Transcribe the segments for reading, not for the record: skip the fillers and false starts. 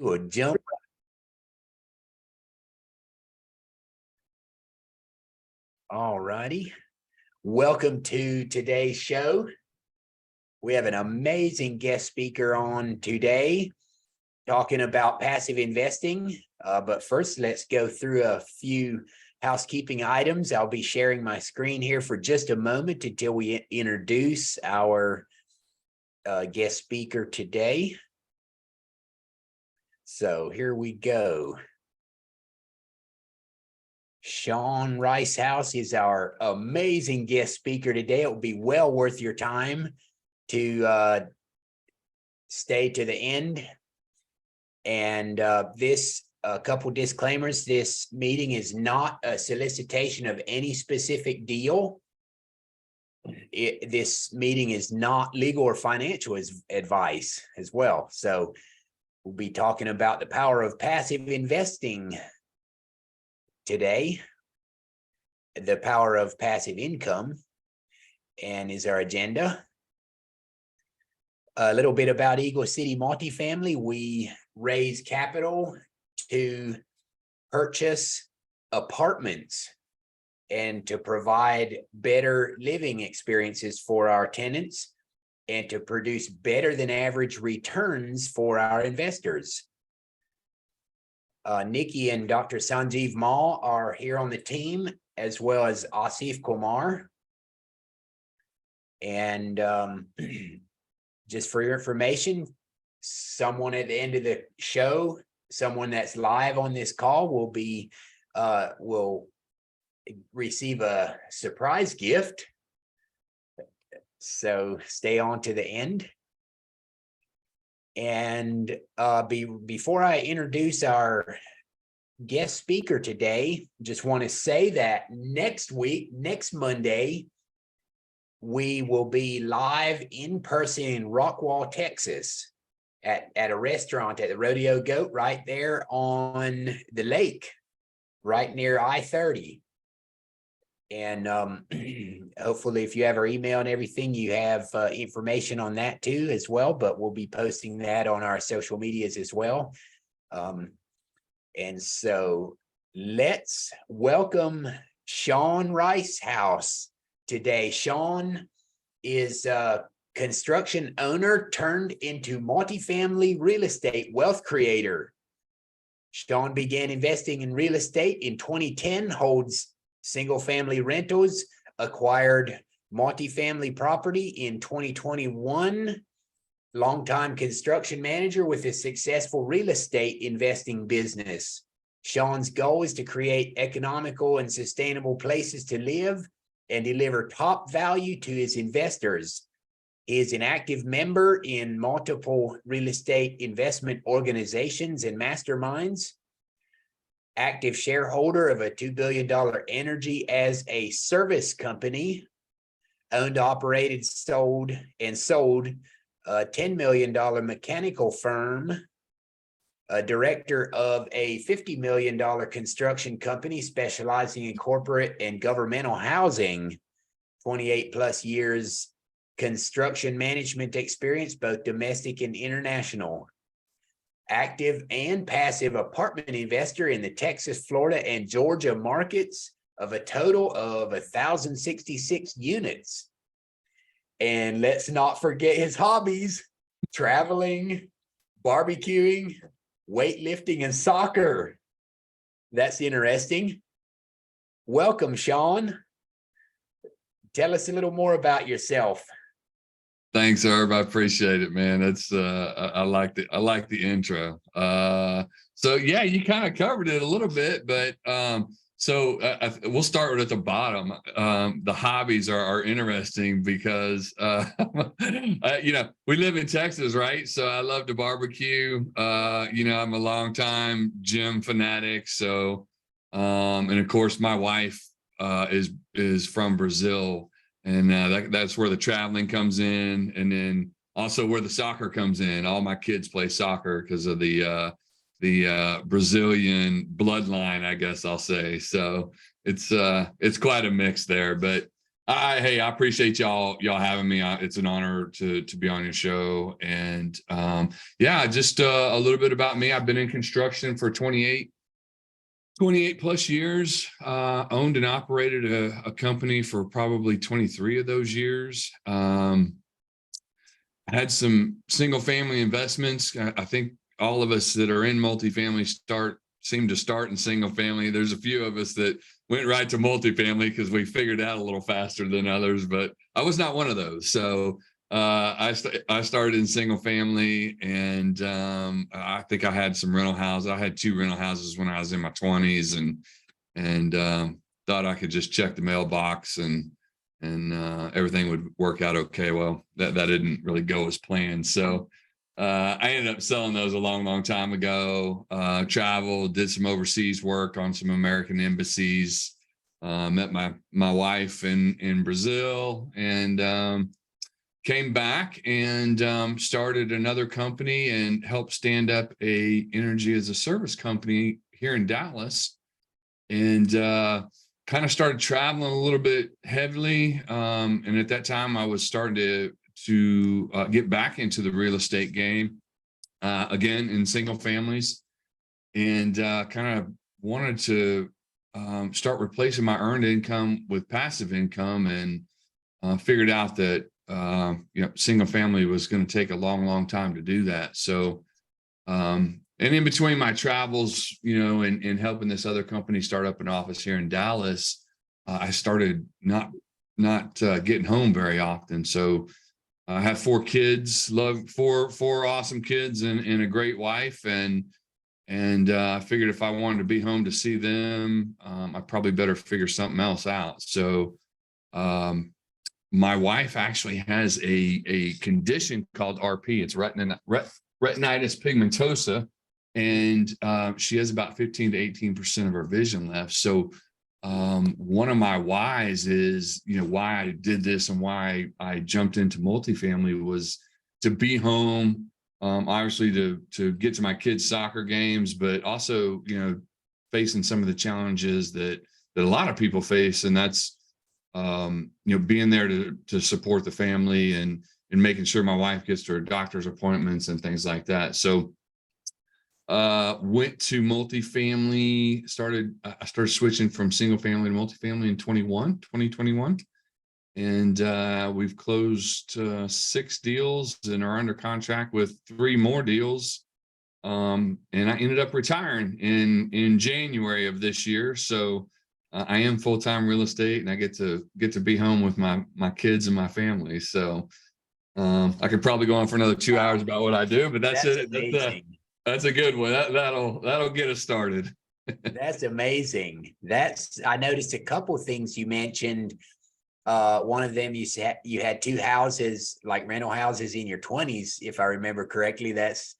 will jump. All righty. Welcome to today's show. We have an amazing guest speaker on today talking about passive investing. But first, let's go through a few housekeeping items. I'll be sharing my screen here for just a moment until we introduce our guest speaker today. So here we go. Shawn Ricehouse is our amazing guest speaker today. It will be well worth your time to stay to the end. And a couple disclaimers. This meeting is not a solicitation of any specific deal. This meeting is not legal or financial advice as well. So we'll be talking about the power of passive investing today, the power of passive income, and is our agenda. A little bit about Eagle City Multifamily. We raise capital to purchase apartments and to provide better living experiences for our tenants and to produce better than average returns for our investors. Nikki and Dr. Sanjeev Mal are here on the team, as well as Asif Kumar. And just for your information, someone at the end of the show, someone that's live on this call will receive a surprise gift. So stay on to the end. And before I introduce our guest speaker today, just want to say that next Monday, we will be live in person in Rockwall, Texas, at a restaurant at the Rodeo Goat right there on the lake, right near I-30. And hopefully, if you have our email and everything, you have information on that too as well, but we'll be posting that on our social medias as well. And so let's welcome Shawn Ricehouse today. Shawn is a construction owner turned into multifamily real estate wealth creator. Shawn began investing in real estate in 2010, holds single-family rentals, acquired multifamily property in 2021, longtime construction manager with a successful real estate investing business. Shawn's goal is to create economical and sustainable places to live and deliver top value to his investors. He is an active member in multiple real estate investment organizations and masterminds, active shareholder of a $2 billion energy as a service company, owned, operated, sold a $10 million mechanical firm, a director of a $50 million construction company specializing in corporate and governmental housing, 28 plus years construction management experience, both domestic and international. Active and passive apartment investor in the Texas, Florida, and Georgia markets of a total of 1,066 units. And let's not forget his hobbies: traveling, barbecuing, weightlifting, and soccer. That's interesting. Welcome, Shawn. Tell us a little more about yourself. Thanks, Herb. I appreciate it, man. That's I like the intro. So yeah, you kind of covered it a little bit, but we'll start at the bottom. The hobbies are interesting because we live in Texas, right? So I love to barbecue. I'm a longtime gym fanatic. So and of course my wife is from Brazil. And that's where the traveling comes in, and then also where the soccer comes in. All my kids play soccer because of the Brazilian bloodline, I guess I'll say. So it's quite a mix there. But Hey, I appreciate y'all having me. It's an honor to be on your show. And yeah, just a little bit about me. I've been in construction for 28 plus years. Owned and operated a company for probably 23 of those years. Had some single family investments. I think all of us that are in multifamily seem to start in single family. There's a few of us that went right to multifamily because we figured out a little faster than others, but I was not one of those. So I started in single family, and I think I had some rental houses. I had 2 rental houses when I was in my 20s, and thought I could just check the mailbox and everything would work out okay. Well, that didn't really go as planned. So I ended up selling those a long time ago. Traveled, did some overseas work on some American embassies. Met my wife in Brazil, and came back and started another company and helped stand up a energy as a service company here in Dallas. And kind of started traveling a little bit heavily. And at that time, I was starting to get back into the real estate game again in single families, and kind of wanted to start replacing my earned income with passive income, and figured out that single family was going to take a long time to do that. So and in between my travels, and helping this other company start up an office here in Dallas, I started not getting home very often. So I have 4 kids, love four awesome kids, and a great wife, and I figured if I wanted to be home to see them, I probably better figure something else out. So my wife actually has a condition called RP. It's retinitis pigmentosa. And she has about 15 to 18% of her vision left. So one of my whys is, why I did this and why I jumped into multifamily was to be home, obviously to get to my kids' soccer games, but also, facing some of the challenges that a lot of people face. And that's, being there to support the family and making sure my wife gets to her doctor's appointments and things like that. So went to multifamily, I started switching from single family to multifamily in 2021. And we've closed 6 deals and are under contract with 3 more deals. And I ended up retiring in January of this year. So I am full-time real estate, and I get to be home with my kids and my family. So I could probably go on for another 2 hours about what I do, but that's it. That's a good one. That'll get us started. That's amazing. I noticed a couple of things you mentioned. One of them, you said you had 2 houses, like rental houses, in your 20s, if I remember correctly. That's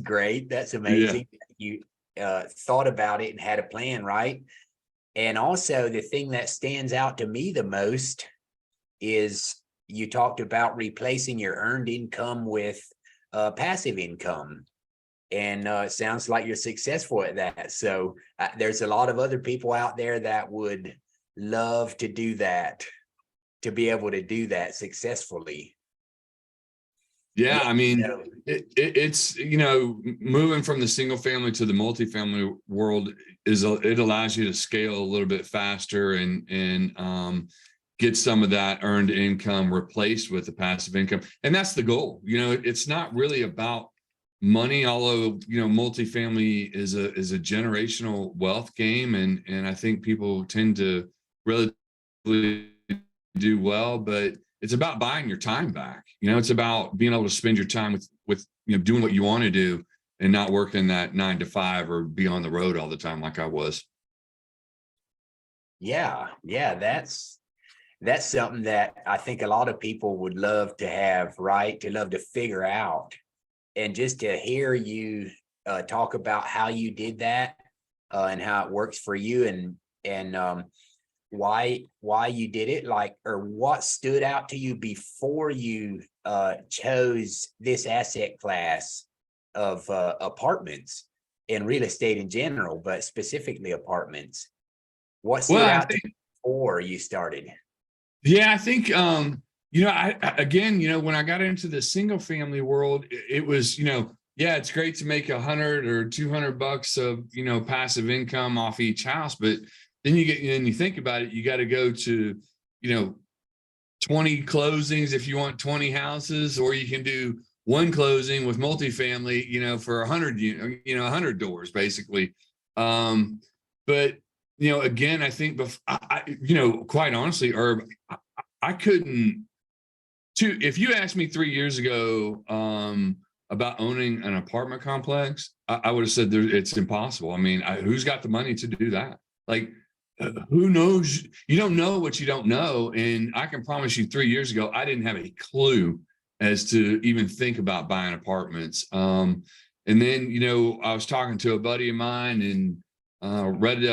great. That's amazing. Yeah. You thought about it and had a plan, right? And also, the thing that stands out to me the most is you talked about replacing your earned income with passive income. And it sounds like you're successful at that. So there's a lot of other people out there that would love to do that, to be able to do that successfully. Yeah, I mean, it's moving from the single family to the multifamily world it allows you to scale a little bit faster and get some of that earned income replaced with the passive income, and that's the goal. It's not really about money, although multifamily is a generational wealth game, and I think people tend to relatively do well, but it's about buying your time back. It's about being able to spend your time with doing what you want to do and not working that 9 to 5 or be on the road all the time like I was. Yeah, that's something that I think a lot of people would love to have, right? To love to figure out. And just to hear you talk about how you did that and how it works for you, and why you did it, or what stood out to you before you chose this asset class of to and real estate in general, but specifically apartments. What stood out to you before you started? Yeah, I think again, when I got into the single family world, it was, yeah, it's great to make $100 or $200 of, passive income off each house, but then you think about it, you got to go to, you know, 20 closings if you want 20 houses, or you can do one closing with multifamily, for 100, 100 doors basically. But again, I think, quite honestly, Herb, I couldn't. If you asked me 3 years ago about owning an apartment complex, I would have said it's impossible. I mean, who's got the money to do that? Like, who knows? You don't know what you don't know. And I can promise you 3 years ago, I didn't have a clue as to even think about buying apartments. And then, I was talking to a buddy of mine and read,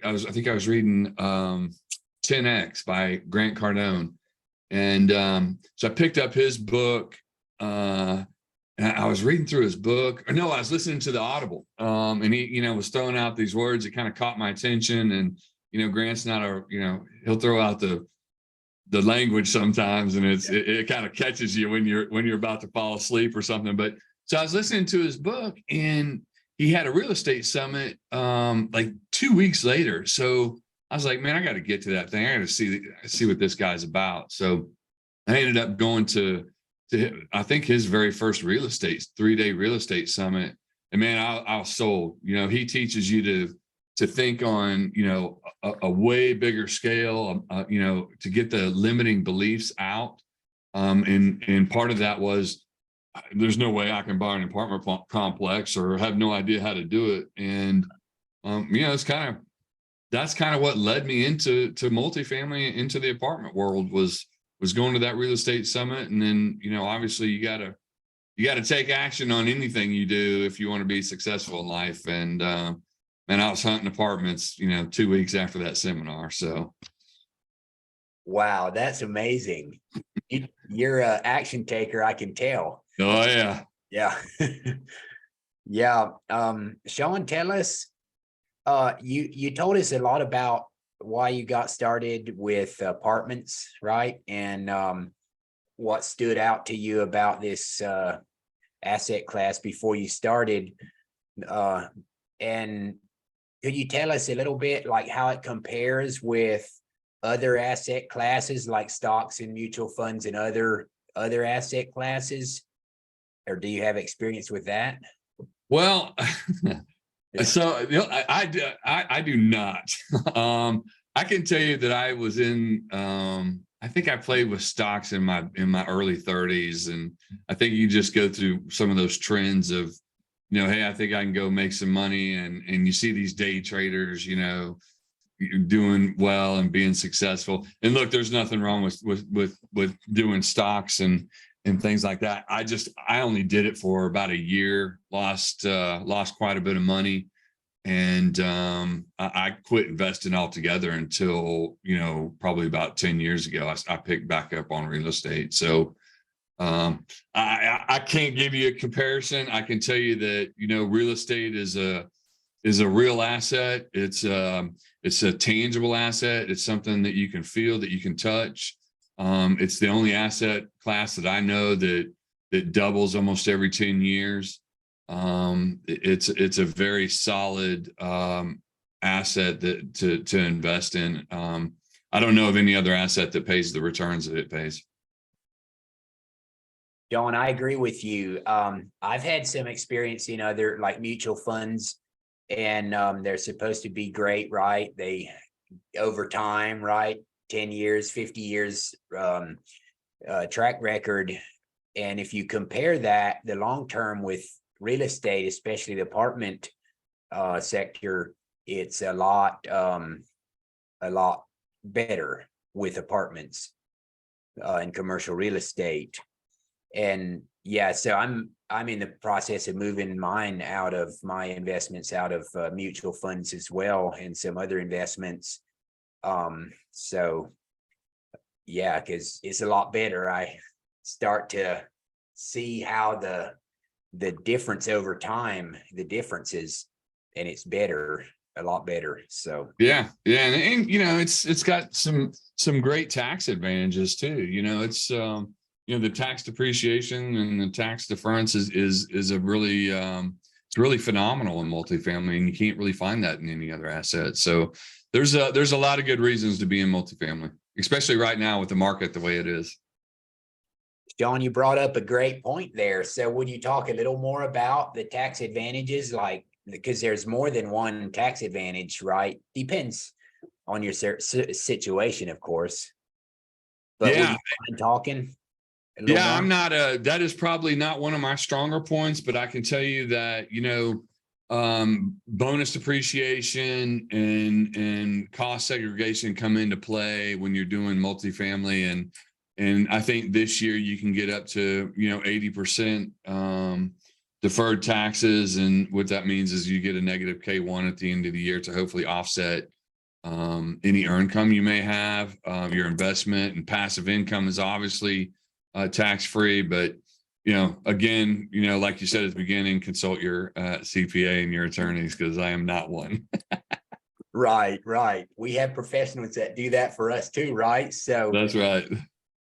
I think I was reading 10X by Grant Cardone. And so I picked up his book. And I was reading through his book. Or no, I was listening to the Audible. And he, was throwing out these words that kind of caught my attention. And Grant's not he'll throw out the language sometimes, and it kind of catches you when you're about to fall asleep or something. But so I was listening to his book, and he had a real estate summit like 2 weeks later. So I was like, man, I got to get to that thing. I got to see what this guy's about. So I ended up going to I think his very first 3-day real estate summit. And man, I was sold. He teaches you to think on, a way bigger scale, to get the limiting beliefs out. And part of that was, there's no way I can buy an apartment complex or have no idea how to do it. And, that's kind of what led me into multifamily, into the apartment world, was going to that real estate summit. And then, obviously you got to take action on anything you do if you want to be successful in life. And, and I was hunting apartments, 2 weeks after that seminar. So. Wow, that's amazing. You're an action taker, I can tell. Oh yeah. Yeah. Yeah. Shawn, tell us, you told us a lot about why you got started with apartments, right? And what stood out to you about this asset class before you started. And could you tell us a little bit like how it compares with other asset classes like stocks and mutual funds and other asset classes? Or do you have experience with that? Well, so I do not. I can tell you that I was in. I think I played with stocks in my early 30s, and I think you just go through some of those trends of, hey, I think I can go make some money, and you see these day traders, doing well and being successful. And look, there's nothing wrong with doing stocks and things like that. I only did it for about a year, lost quite a bit of money. And I quit investing altogether until, probably about 10 years ago. I picked back up on real estate. So I can't give you a comparison. I can tell you that, real estate is a real asset. It's a tangible asset. It's something that you can feel, that you can touch. It's the only asset class that I know that doubles almost every 10 years. It's a very solid asset to invest in. I don't know of any other asset that pays the returns that it pays. John, I agree with you. I've had some experience in other like mutual funds, and they're supposed to be great, right? They over time, right? 10 years, 50 years track record. And if you compare that, the long term with real estate, especially the apartment sector, it's a lot better with apartments and commercial real estate. And yeah, so I'm in the process of moving mine out of my investments out of mutual funds as well, and some other investments. So yeah, because it's a lot better. I start to see how the difference over time, the differences, and it's better. a lot better. So yeah. And you know, it's got some great tax advantages too. You know, it's you know, the tax depreciation and the tax deference is a really it's really phenomenal in multifamily, and you can't really find that in any other asset. So there's a lot of good reasons to be in multifamily, especially right now with the market the way it is. Shawn, you brought up a great point there. So would you talk a little more about the tax advantages, like, because there's more than one tax advantage, right? Depends on your situation, of course. But would Yeah. you mind talking a little Yeah, more? I'm not that is probably not one of my stronger points, but I can tell you that, you know, bonus depreciation and cost segregation come into play when you're doing multifamily. And I think this year you can get up to, you know, 80% deferred taxes. And what that means is you get a negative K1 at the end of the year to hopefully offset any earned income you may have. Your investment and passive income is obviously tax-free, but you know, again, you know, like you said at the beginning, consult your CPA and your attorneys, because I am not one. Right. We have professionals that do that for us too, right? So That's right.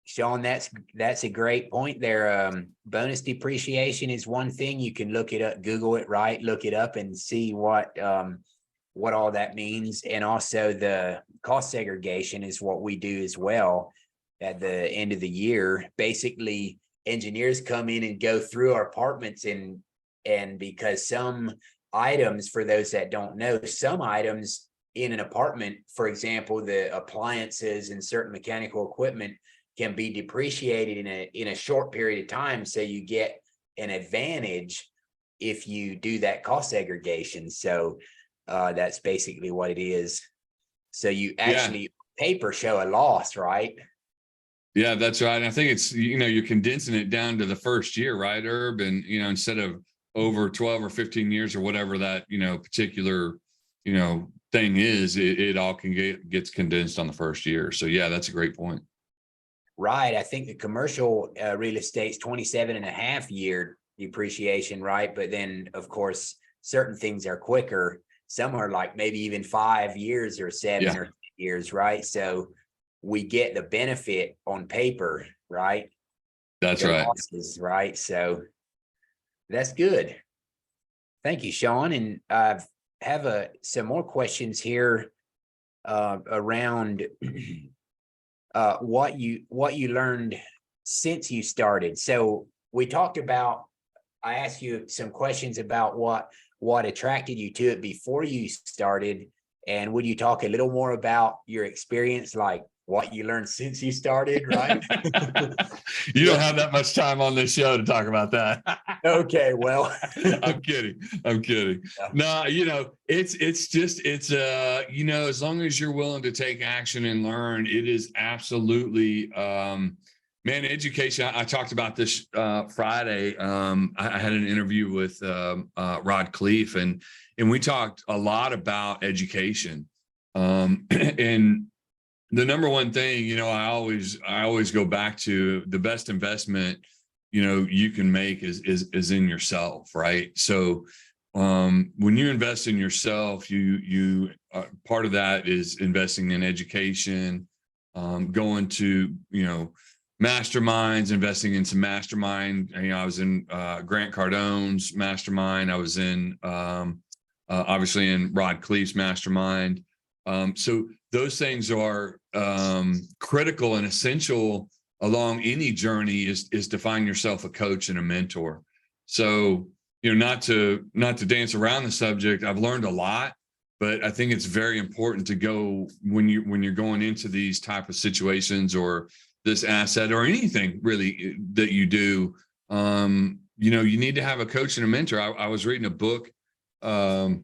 Shawn, that's a great point there. Bonus depreciation is one thing. You can look it up, Google it, right? Look it up and see what all that means. And also the cost segregation is what we do as well. At the end of the year, basically engineers come in and go through our apartments, and because some items, for those that don't know, some items in an apartment, for example, the appliances and certain mechanical equipment can be depreciated in a short period of time. So you get an advantage if you do that cost segregation. So that's basically what it is. So you actually paper show a loss, right? Yeah, that's right. I think it's, you know, you're condensing it down to the first year, right, Herb? And, you know, instead of over 12 or 15 years or whatever that, you know, particular, you know, thing is, it all gets condensed on the first year. So yeah, that's a great point. Right. I think the commercial real estate's 27.5 year depreciation, right? But then, of course, certain things are quicker. Some are like maybe even 5 years or 7 or 10 years, right? So we get the benefit on paper, right? That's The right. losses, right? So that's good. Thank you, Shawn. And I have some more questions here around what you learned since you started. So we talked about, I asked you some questions about what attracted you to it before you started. And would you talk a little more about your experience, like what you learned since you started, right? You don't have that much time on this show to talk about that. Okay, well, I'm kidding. Yeah. No, you know, it's just, you know, as long as you're willing to take action and learn, it is absolutely, man, education. I talked about this Friday. I had an interview with Rod Cleef, and we talked a lot about education. And the number one thing, you know, I always go back to the best investment, you know, you can make is in yourself, right? So when you invest in yourself, you part of that is investing in education, going to, you know, masterminds, investing in some mastermind. You know, I was in Grant Cardone's mastermind. I was in obviously in Rod Cleef's mastermind. So those things are critical and essential along any journey, is to find yourself a coach and a mentor. So, you know, not to dance around the subject, I've learned a lot, but I think it's very important to go when you're going into these type of situations, or this asset, or anything really that you do. You know, you need to have a coach and a mentor. I was reading a book. I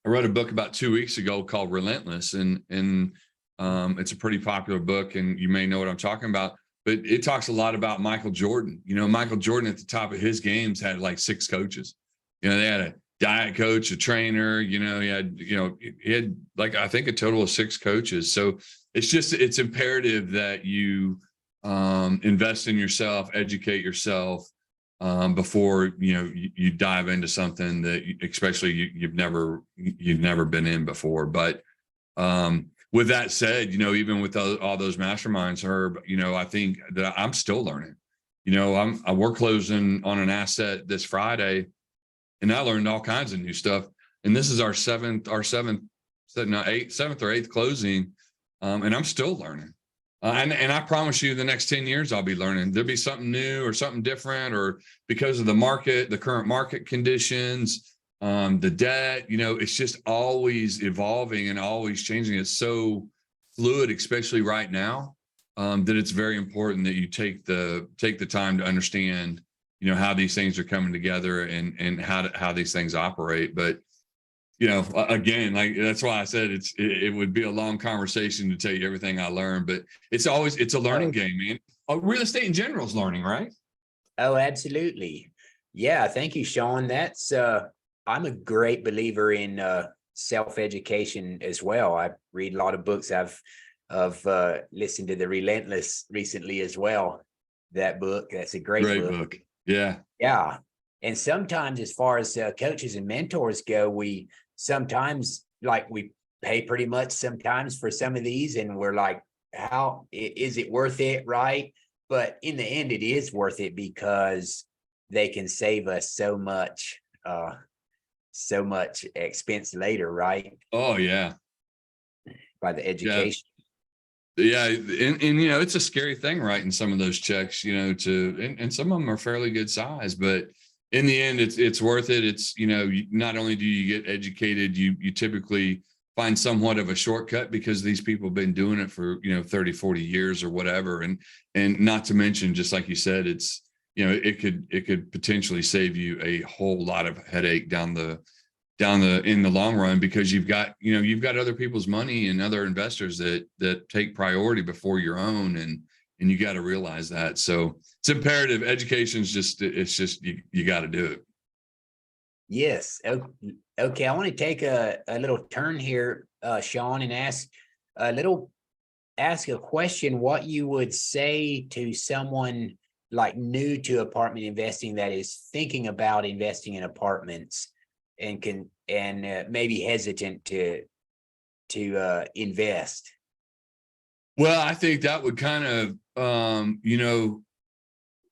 read a book about 2 weeks ago called Relentless, and it's a pretty popular book, and you may know what I'm talking about. But it talks a lot about Michael Jordan. You know, Michael Jordan at the top of his games had like 6 coaches. You know, they had a diet coach, a trainer. You know, he had like, I think, a total of 6 coaches. So it's imperative that you invest in yourself, educate yourself, before, you dive into something that especially you've never been in before. But with that said, even with all those masterminds, Herb, I think that I'm still learning. We're closing on an asset this Friday, and I learned all kinds of new stuff. And this is our seventh or eighth closing, and I'm still learning. And I promise you, the next 10 years, I'll be learning. There'll be something new or something different, or because of the current market conditions, the debt, it's just always evolving and always changing. It's so fluid, especially right now, that it's very important that you take the time to understand, how these things are coming together and how these things operate. But again, like that's why I said it would be a long conversation to tell you everything I learned, but it's a learning game, man. Real estate in general is learning, right? Oh, absolutely. Yeah. Thank you, Shawn. That's, I'm a great believer in, self-education as well. I read a lot of books. I've listened to The Relentless recently as well. That book, that's a great book. Yeah. Yeah. And sometimes, as far as coaches and mentors go, we sometimes we pay pretty much sometimes for some of these, and we're like, how is it worth it? Right. But in the end, it is worth it because they can save us so much expense later, right? Oh, yeah. By the education. Yeah. And it's a scary thing writing some of those checks, and some of them are fairly good size, but in the end, it's worth it. It's, not only do you get educated, you typically find somewhat of a shortcut because these people have been doing it for, 30, 40 years or whatever. And not to mention, just like you said, it's, it could potentially save you a whole lot of headache in the long run, because you've got other people's money and other investors that take priority before your own. And you got to realize that. So it's imperative. Education is just you got to do it. Yes. Okay. I want to take a little turn here, Shawn, and ask a question. What you would say to someone like new to apartment investing that is thinking about investing in apartments and maybe hesitant to invest? Well, I think that would kind of,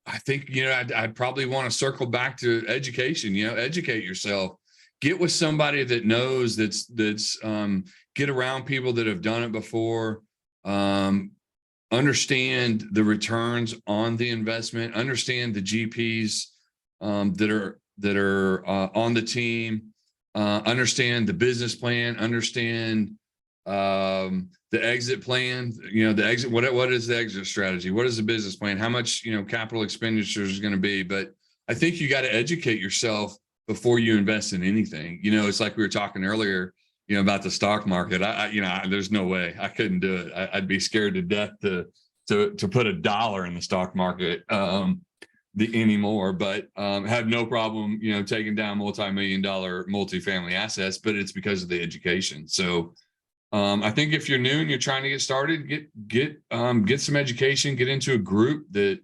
I think, I'd probably want to circle back to education, educate yourself, get with somebody that knows get around people that have done it before, understand the returns on the investment, understand the GPs, that are on the team, understand the business plan, understand, the exit plan, the exit, what is the exit strategy? What is the business plan? How much, capital expenditures is going to be? But I think you got to educate yourself before you invest in anything. It's like we were talking earlier, about the stock market. There's no way I couldn't do it. I'd be scared to death to put $1 in the stock market, anymore, but have no problem, taking down multi-million-dollar multifamily assets, but it's because of the education. So I think if you're new and you're trying to get started, get some education, get into a group that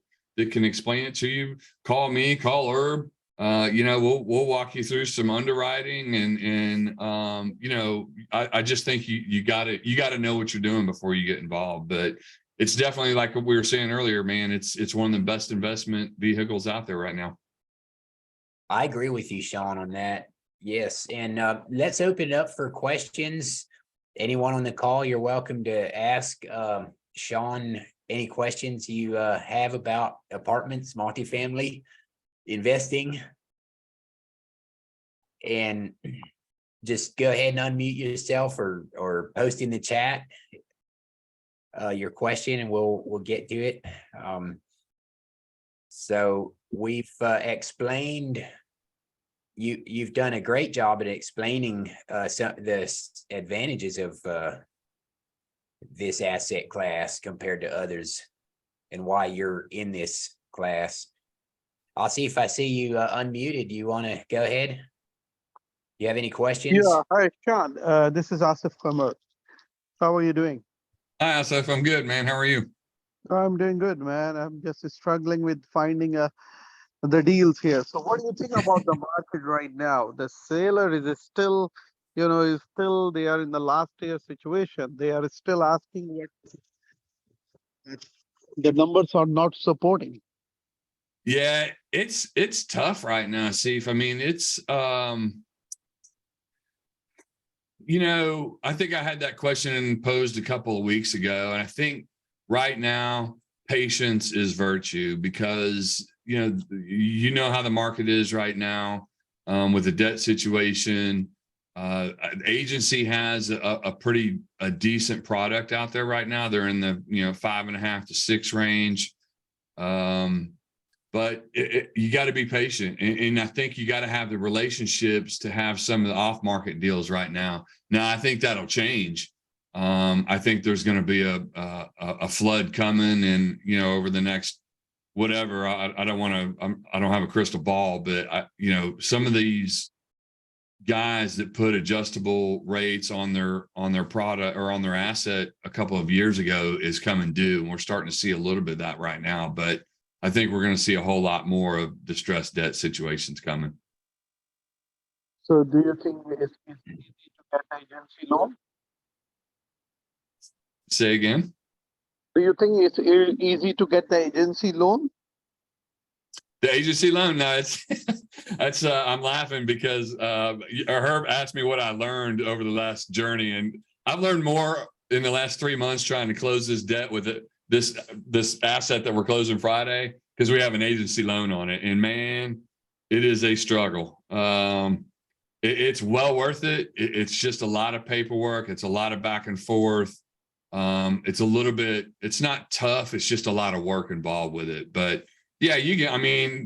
can explain it to you. Call me, call Herb. We'll walk you through some underwriting and I just think you gotta know what you're doing before you get involved. But it's definitely, like what we were saying earlier, man, it's one of the best investment vehicles out there right now. I agree with you, Shawn, on that. Yes. And let's open it up for questions. Anyone on the call, you're welcome to ask Shawn any questions you have about apartments, multifamily investing. And just go ahead and unmute yourself or post in the chat your question, and we'll get to it. So we've explained. You've done a great job at explaining some of the advantages of this asset class compared to others, and why you're in this class. I'll see if I see you unmuted. Do you want to go ahead? You have any questions? Yeah. Hi, Shawn. This is Asif Kamar. How are you doing? Hi, Asif. I'm good, man. How are you? I'm doing good, man. I'm just struggling with finding a the deals here. So what do you think about the market right now? The seller is still, is still they are in the last year situation. They are still asking what the numbers are not supporting. Yeah, it's tough right now, Steve. I mean, it's I think I had that question posed a couple of weeks ago, and I think right now patience is virtue because you know how the market is right now with the debt situation. Agency has a decent product out there right now. They're in the 5.5 to 6 range. But you got to be patient, and I think you got to have the relationships to have some of the off-market deals right now. Now, I think that'll change. I think there's going to be a flood coming, and over the next whatever. I don't want to. I don't have a crystal ball, but some of these guys that put adjustable rates on their product or on their asset a couple of years ago is coming due, and we're starting to see a little bit of that right now, but I think we're going to see a whole lot more of distressed debt situations coming. So do you think it's easy to get the agency loan? Say again? Do you think it's easy to get the agency loan? The agency loan? No, it's that's I'm laughing because Herb asked me what I learned over the last journey, and I've learned more in the last 3 months trying to close this debt with it. This asset that we're closing Friday, because we have an agency loan on it, and man, it is a struggle. It's well worth it. It's just a lot of paperwork. It's a lot of back and forth. It's not tough. It's just a lot of work involved with it. But yeah,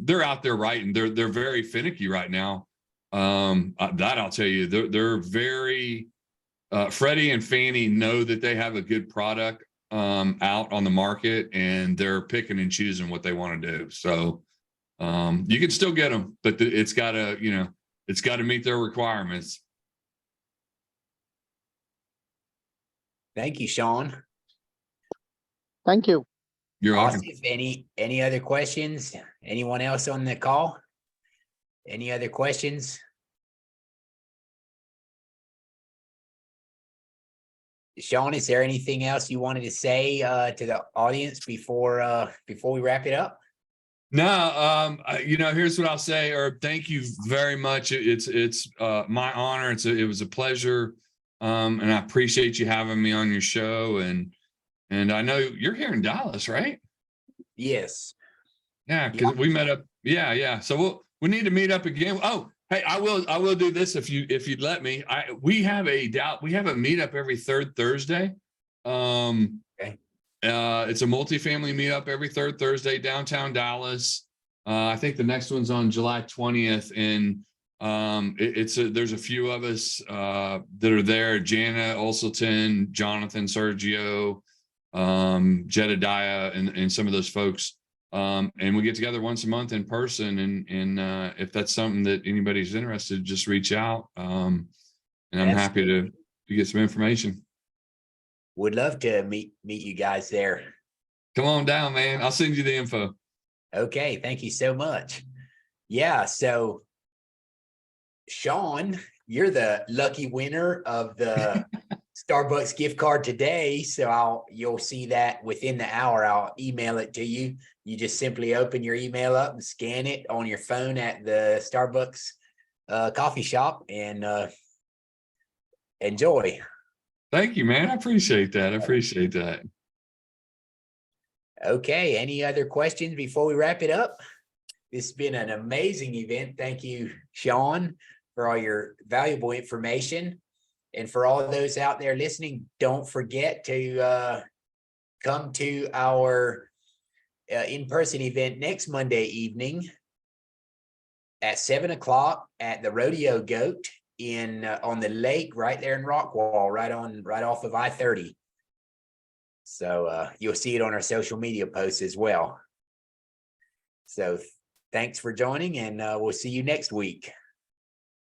they're out there writing. They're very finicky right now. That I'll tell you, they're very, Freddie and Fannie know that they have a good product out on the market, and they're picking and choosing what they want to do. So you can still get them, but it's got to meet their requirements. Thank you, Shawn. Thank you. You're welcome. Any other questions? Anyone else on the call? Any other questions? Shawn, is there anything else you wanted to say to the audience before we wrap it up? No, here's what I'll say, Herb. Thank you very much. It's my honor. It was a pleasure, and I appreciate you having me on your show. And I know you're here in Dallas, right? Yes. Yeah, because we met up. Yeah. So we need to meet up again. Oh, hey, I will do this if you'd let me. We have a meetup every third Thursday. Okay. It's a multifamily meetup every third Thursday downtown Dallas. I think the next one's on July 20th, and there's a few of us that are there: Jana Olselton, Jonathan, Sergio, Jedediah, and some of those folks. And we get together once a month in person, and if that's something that anybody's interested, just reach out. And I'm happy to get some information. Would love to meet you guys there. Come on down, man. I'll send you the info. Okay, thank you so much. Yeah, so Shawn, you're the lucky winner of the Starbucks gift card today. So you'll see that within the hour. I'll email it to you. You just simply open your email up and scan it on your phone at the Starbucks coffee shop and enjoy. Thank you, man. I appreciate that. Okay. Any other questions before we wrap it up? This has been an amazing event. Thank you, Shawn, for all your valuable information. And for all of those out there listening, don't forget to come to our in-person event next Monday evening at 7:00 at the Rodeo Goat on the lake right there in Rockwall, right off of I-30. So you'll see it on our social media posts as well. So thanks for joining, and we'll see you next week.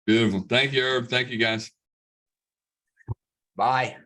Beautiful. Thank you, Herb. Thank you, guys. Bye.